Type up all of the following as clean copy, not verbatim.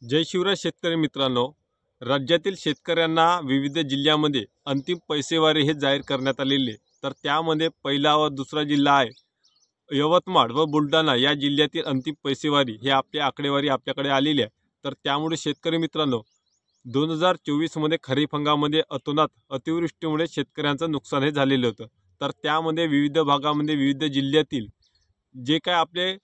जय शिवराय शेतकरी मित्रांनो, राज्यातील शेतकऱ्यांना विविध जिल्ह्यामध्ये अंतिम पैसेवारी हे जाहीर करण्यात आलेले। तर त्यामध्ये पहिला व दुसरा जिल्हा आहे यवतमाळ व बुलढाणा या जिल्ह्यातील अंतिम पैसेवारी हे आपल्या आकडेवारी आपल्याकडे आलेली आहे। तर त्यामुळे शेतकरी मित्रांनो 2024 मध्ये खरीप हंगामामध्ये अतोनात अतिवृष्टीमुळे शेतकऱ्यांचं नुकसान हे झालेलं होतं। तर त्यामध्ये विविध भागामध्ये विविध जिल्ह्यातील जे काय आपले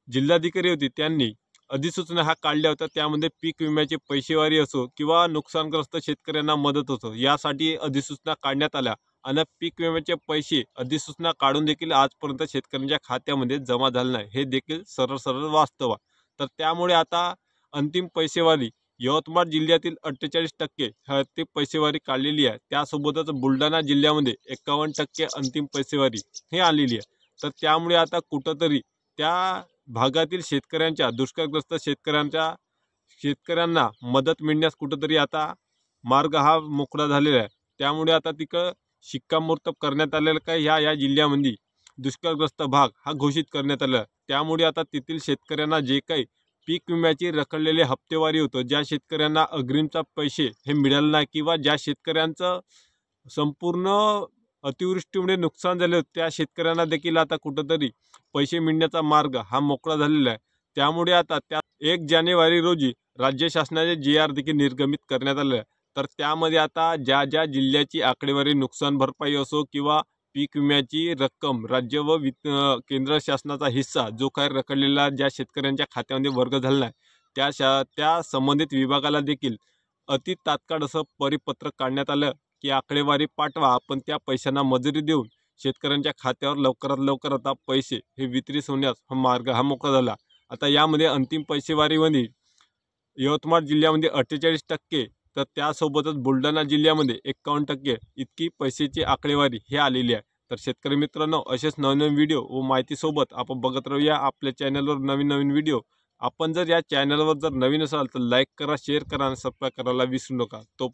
जिल्हाधिकारी होते त्यांनी अधिसूचना हा काढल्या होत्या। त्यामध्ये पीक विम्याचे पैसेवारी असो किंवा नुकसानग्रस्त शेतकऱ्यांना मदत असो यासाठी अधिसूचना काढण्यात आल्या आणि पीक विम्याचे पैसे अधिसूचना काढून देखील आजपर्यंत शेतकऱ्यांच्या खात्यामध्ये जमा झाले नाही, हे देखील सरळ वास्तव आहे। तर त्यामुळे आता अंतिम पैसेवारी यवतमाळ जिल्ह्यातील 48% ते पैसेवारी काढलेली आहे। त्यासोबतच बुलढाणा जिल्ह्यामध्ये 51% अंतिम पैसेवारी हे आलेली आहे। तर त्यामुळे आता कुठंतरी त्या भागातील शेतकऱ्यांच्या दुष्काळग्रस्त शेतकऱ्यांना मदत मिळण्यास कुठंतरी आता मार्ग हा मोकळा झालेला आहे। त्यामुळे आता तिकडं शिक्कामोर्तब करण्यात आलेलं काय या जिल्ह्यामध्ये दुष्काळग्रस्त भाग हा घोषित करण्यात आला। त्यामुळे आता तेथील शेतकऱ्यांना जे काही पीक विम्याची रखडलेले हप्तेवारी होतं, ज्या शेतकऱ्यांना अग्रिमचा पैसे हे मिळाले नाही किंवा ज्या शेतकऱ्यांचं संपूर्ण अतिवृष्टीमुळे नुकसान झाले त्या शेतकऱ्यांना देखील आता कुठंतरी पैसे मिळण्याचा मार्ग हा मोकळा झालेला आहे। त्यामुळे आता 1 जानेवारी रोजी राज्य शासनाचे GR देखील निर्गमित करण्यात आले आहे। तर त्यामध्ये आता ज्या जिल्ह्याची आकडेवारी नुकसान भरपाई असो किंवा पीक विम्याची रक्कम राज्य व केंद्र शासनाचा हिस्सा जो काही रखडलेला ज्या शेतकऱ्यांच्या खात्यामध्ये वर्ग झाला आहे त्या संबंधित विभागाला देखील अति तात्काळ असं परिपत्रक काढण्यात आलं की आकडेवारी पाठवा, आपण त्या पैशांना मंजुरी देऊन शेतकऱ्यांच्या खात्यावर लवकरात लवकर आता पैसे हे वितरित होण्यास मार्ग हा मोकळा झाला। आता यामध्ये अंतिम पैसेवारीमध्ये यवतमाळ जिल्ह्यामध्ये 48%, तर त्यासोबतच बुलढाणा जिल्ह्यामध्ये 51% इतकी पैशाची आकडेवारी ही आलेली आहे। तर शेतकरी मित्रांनो, असेच नवनवीन व्हिडिओ व माहितीसोबत आपण बघत राहूया आपल्या चॅनलवर नवीन व्हिडिओ। आपण जर या चॅनलवर नवीन असाल तर लाईक करा, शेअर करा आणि सबस्क्राईब करायला विसरू नका। तो